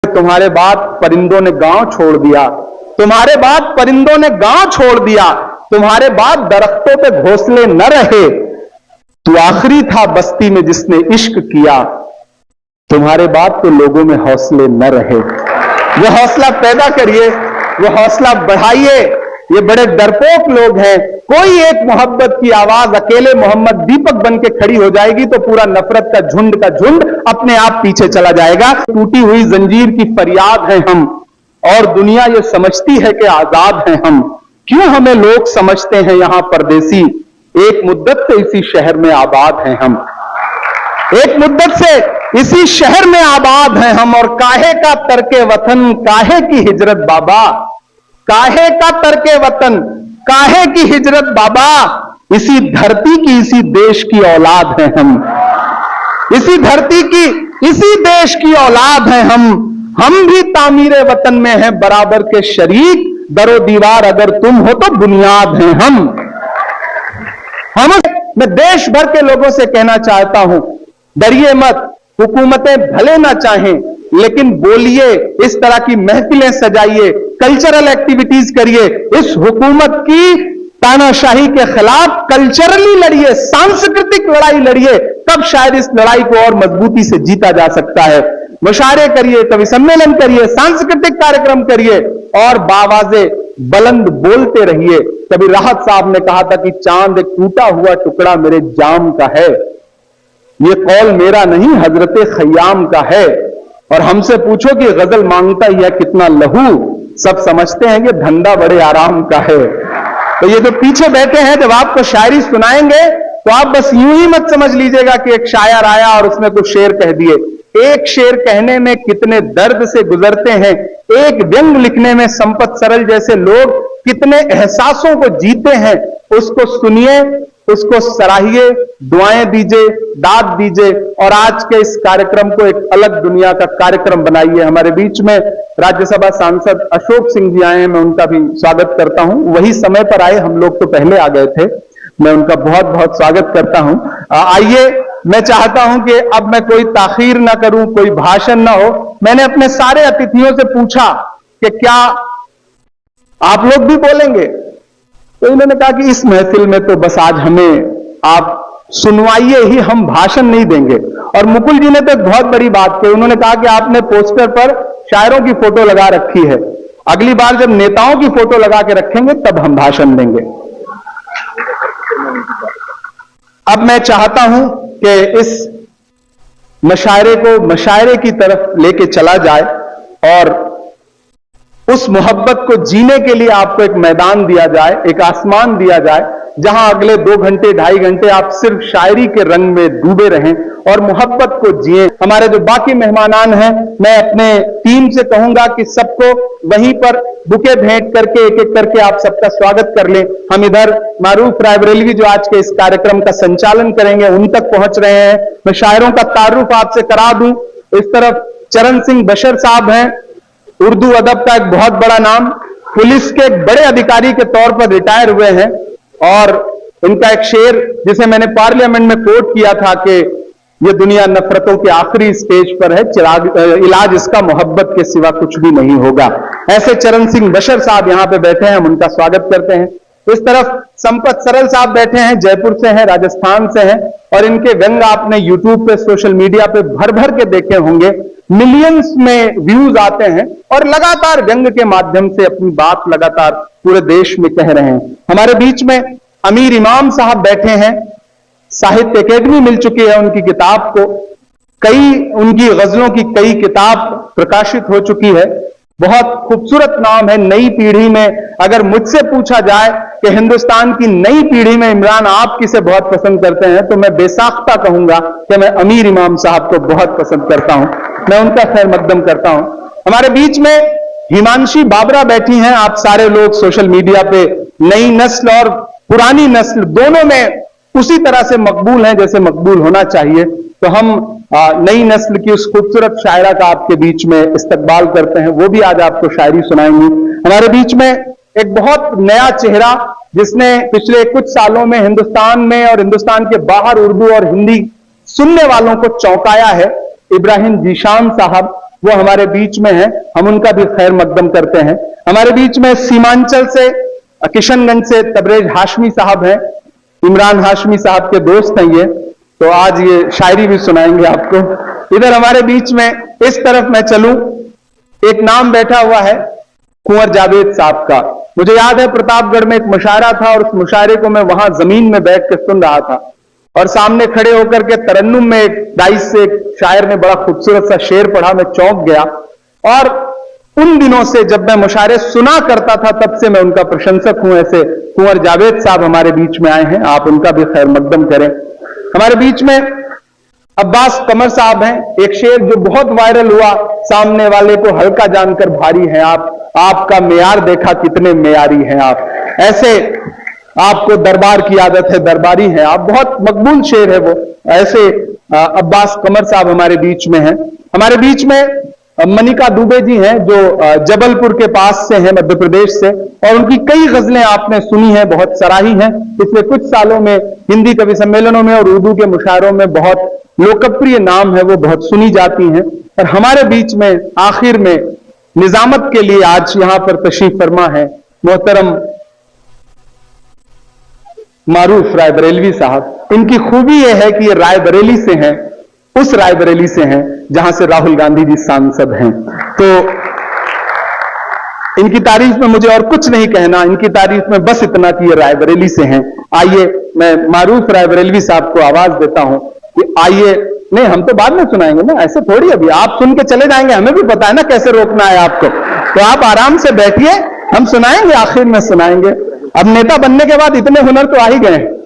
तुम्हारे बाद परिंदों ने गांव छोड़ दिया, तुम्हारे बाद परिंदों ने गांव छोड़ दिया, तुम्हारे बाद दरख्तों पे घोंसले न रहे, तू आखिरी था बस्ती में जिसने इश्क किया, तुम्हारे बाद तो लोगों में हौसले न रहे। वो हौसला पैदा करिए, वो हौसला बढ़ाइए। ये बड़े डरपोक लोग हैं, कोई एक मोहब्बत की आवाज अकेले मोहम्मद दीपक बन के खड़ी हो जाएगी तो पूरा नफरत का झुंड अपने आप पीछे चला जाएगा। टूटी हुई जंजीर की फरियाद है हम, और दुनिया ये समझती है कि आजाद हैं हम। क्यों हमें लोग समझते हैं यहां परदेसी, एक मुद्दत से इसी शहर में आबाद हैं हम, एक मुद्दत से इसी शहर में आबाद हैं हम। और काहे का तरके वतन, काहे की हिजरत बाबा, काहे का तरके वतन, काहे की हिजरत बाबा, इसी धरती की इसी देश की औलाद हैं हम, इसी धरती की इसी देश की औलाद हैं हम भी तामीरे वतन में हैं बराबर के शरीक, दरो दीवार अगर तुम हो तो बुनियाद हैं हम। मैं देश भर के लोगों से कहना चाहता हूं, डरिए मत, हुकूमतें भले ना चाहें लेकिन बोलिए, इस तरह की महफिलें सजाइए, कल्चरल एक्टिविटीज करिए, इस हुकूमत की तानाशाही के खिलाफ कल्चरली लड़िए, सांस्कृतिक लड़ाई लड़िए, तब शायद इस लड़ाई को और मजबूती से जीता जा सकता है। मुशायरे करिए, कवि सम्मेलन करिए, सांस्कृतिक कार्यक्रम करिए और बावाजे बुलंद बोलते रहिए। कभी राहत साहब ने कहा था कि चांद एक टूटा हुआ टुकड़ा मेरे जाम का है, ये कौल मेरा नहीं हजरत खयाम का है। और हमसे पूछो कि गजल मांगता यह कितना लहू, सब समझते हैं कि धंधा बड़े आराम का है। तो ये जो पीछे बैठे हैं जब आपको शायरी सुनाएंगे तो आप बस यूं ही मत समझ लीजिएगा कि एक शायर आया और उसने कुछ शेर कह दिए। एक शेर कहने में कितने दर्द से गुजरते हैं, एक व्यंग लिखने में संपत सरल जैसे लोग कितने एहसासों को जीते हैं। उसको सुनिए, उसको सराहिए, दुआएं दीजिए, दाद दीजिए और आज के इस कार्यक्रम को एक अलग दुनिया का कार्यक्रम बनाइए। हमारे बीच में राज्यसभा सांसद अशोक सिंह जी आए हैं, मैं उनका भी स्वागत करता हूं। वही समय पर आए, हम लोग तो पहले आ गए थे। मैं उनका बहुत बहुत स्वागत करता हूं। आइए, मैं चाहता हूं कि अब मैं कोई ताखीर ना करूं, कोई भाषण ना हो। मैंने अपने सारे अतिथियों से पूछा कि क्या आप लोग भी बोलेंगे, तो इन्होंने कहा कि इस महफिल में तो बस आज हमें आप सुनवाइए ही, हम भाषण नहीं देंगे। और मुकुल जी ने तो एक बहुत बड़ी बात कही, उन्होंने कहा कि आपने पोस्टर पर शायरों की फोटो लगा रखी है, अगली बार जब नेताओं की फोटो लगा के रखेंगे तब हम भाषण देंगे। अब मैं चाहता हूं कि इस मशायरे को मशायरे की तरफ लेके चला जाए और उस मोहब्बत को जीने के लिए आपको एक मैदान दिया जाए, एक आसमान दिया जाए, जहां अगले 2 घंटे 2.5 घंटे आप सिर्फ शायरी के रंग में डूबे रहें और मोहब्बत को जिए। हमारे जो बाकी मेहमानान हैं, मैं अपने टीम से कहूंगा कि सबको वहीं पर बुके भेंट करके एक एक करके आप सबका स्वागत कर लें। हम इधर मारूफ रायबरेलवी जो आज के इस कार्यक्रम का संचालन करेंगे उन तक पहुंच रहे हैं। मैं शायरों का तारुफ आपसे करा दूं। इस तरफ चरण सिंह बशर साहब हैं, उर्दू अदब का एक बहुत बड़ा नाम, पुलिस के एक बड़े अधिकारी के तौर पर रिटायर हुए हैं और इनका एक शेर जिसे मैंने पार्लियामेंट में कोट किया था कि ये दुनिया नफरतों के आखिरी स्टेज पर है, इलाज इसका मोहब्बत के सिवा कुछ भी नहीं होगा। ऐसे चरण सिंह बशर साहब यहां पे बैठे हैं, हम उनका स्वागत करते हैं। इस तरफ संपत सरल साहब बैठे हैं, जयपुर से हैं, राजस्थान से हैं और इनके व्यंग आपने यूट्यूब पे, सोशल मीडिया पे भर भर के देखे होंगे, मिलियंस में व्यूज आते हैं और लगातार व्यंग के माध्यम से अपनी बात लगातार पूरे देश में कह रहे हैं। हमारे बीच में अमीर इमाम साहब बैठे हैं, साहित्य अकेडमी मिल चुकी है उनकी किताब को, उनकी गजलों की कई किताब प्रकाशित हो चुकी है। बहुत खूबसूरत नाम है। नई पीढ़ी में अगर मुझसे पूछा जाए कि हिंदुस्तान की नई पीढ़ी में इमरान आप किसे बहुत पसंद करते हैं, तो मैं बेसाख्ता कहूंगा कि मैं अमीर इमाम साहब को बहुत पसंद करता हूं, मैं उनका खैर मकदम करता हूं। हमारे बीच में हिमांशी बाबरा बैठी हैं। आप सारे लोग सोशल मीडिया पे नई नस्ल और पुरानी नस्ल दोनों में उसी तरह से मकबूल हैं जैसे मकबूल होना चाहिए। तो हम नई नस्ल की उस खूबसूरत शायरा का आपके बीच में इस्तकबाल करते हैं, वो भी आज आपको शायरी सुनाएंगी। हमारे बीच में एक बहुत नया चेहरा जिसने पिछले कुछ सालों में हिंदुस्तान में और हिंदुस्तान के बाहर उर्दू और हिंदी सुनने वालों को चौंकाया है, इब्राहिम जीशान साहब। वो हमारे बीच में है, हम उनका भी खैर मकदम करते हैं। हमारे बीच में सीमांचल से, किशनगंज से तबरेज हाशमी साहब हैं, इमरान हाशमी साहब के दोस्त हैं ये, तो आज ये शायरी भी सुनाएंगे आपको। इधर हमारे बीच में, इस तरफ मैं चलूं, एक नाम बैठा हुआ है कुंवर जावेद साहब का। मुझे याद है प्रतापगढ़ में एक मुशायरा था और उस मुशायरे को मैं वहां जमीन में बैठ के सुन रहा था और सामने खड़े होकर के तरन्नुम में एक दाइस से एक शायर ने बड़ा खूबसूरत सा शेर पढ़ा, मैं चौंक गया। और उन दिनों से जब मैं मुशायरे सुना करता था तब से मैं उनका प्रशंसक हूं। ऐसे कुंवर जावेद साहब हमारे बीच में आए हैं, आप उनका भी खैर मकदम करें। हमारे बीच में अब्बास कमर साहब हैं, एक शेर जो बहुत वायरल हुआ, सामने वाले को हल्का जानकर भारी है आप, आपका मेयार देखा कितने मेयारी हैं आप। ऐसे आपको दरबार की आदत है, दरबारी हैं आप, बहुत मकबूल शेर है वो। ऐसे अब्बास कमर साहब हमारे बीच में हैं। हमारे बीच में मनिका दुबे जी हैं जो जबलपुर के पास से हैं, मध्य प्रदेश से, और उनकी कई गजलें आपने सुनी हैं, बहुत सराही हैं। पिछले कुछ सालों में हिंदी कवि सम्मेलनों में और उर्दू के मुशायरों में बहुत लोकप्रिय नाम है, वो बहुत सुनी जाती हैं। और हमारे बीच में आखिर में निजामत के लिए आज यहां पर तशरीफ फरमा है मोहतरम मारूफ रायबरेलवी साहब। इनकी खूबी यह है कि ये रायबरेली से हैं, उस रायबरेली से हैं जहां से राहुल गांधी जी सांसद हैं। तो इनकी तारीफ में मुझे और कुछ नहीं कहना, इनकी तारीफ में बस इतना कि ये रायबरेली से हैं। आइए मैं मारूफ रायबरेलवी साहब को आवाज देता हूं कि आइए। नहीं, हम तो बाद में सुनाएंगे ना, ऐसे थोड़ी, अभी आप सुन के चले जाएंगे, हमें भी पता है ना कैसे रोकना है आपको, तो आप आराम से बैठिए, हम सुनाएंगे, आखिर में सुनाएंगे। अब नेता बनने के बाद इतने हुनर तो आ ही गए हैं।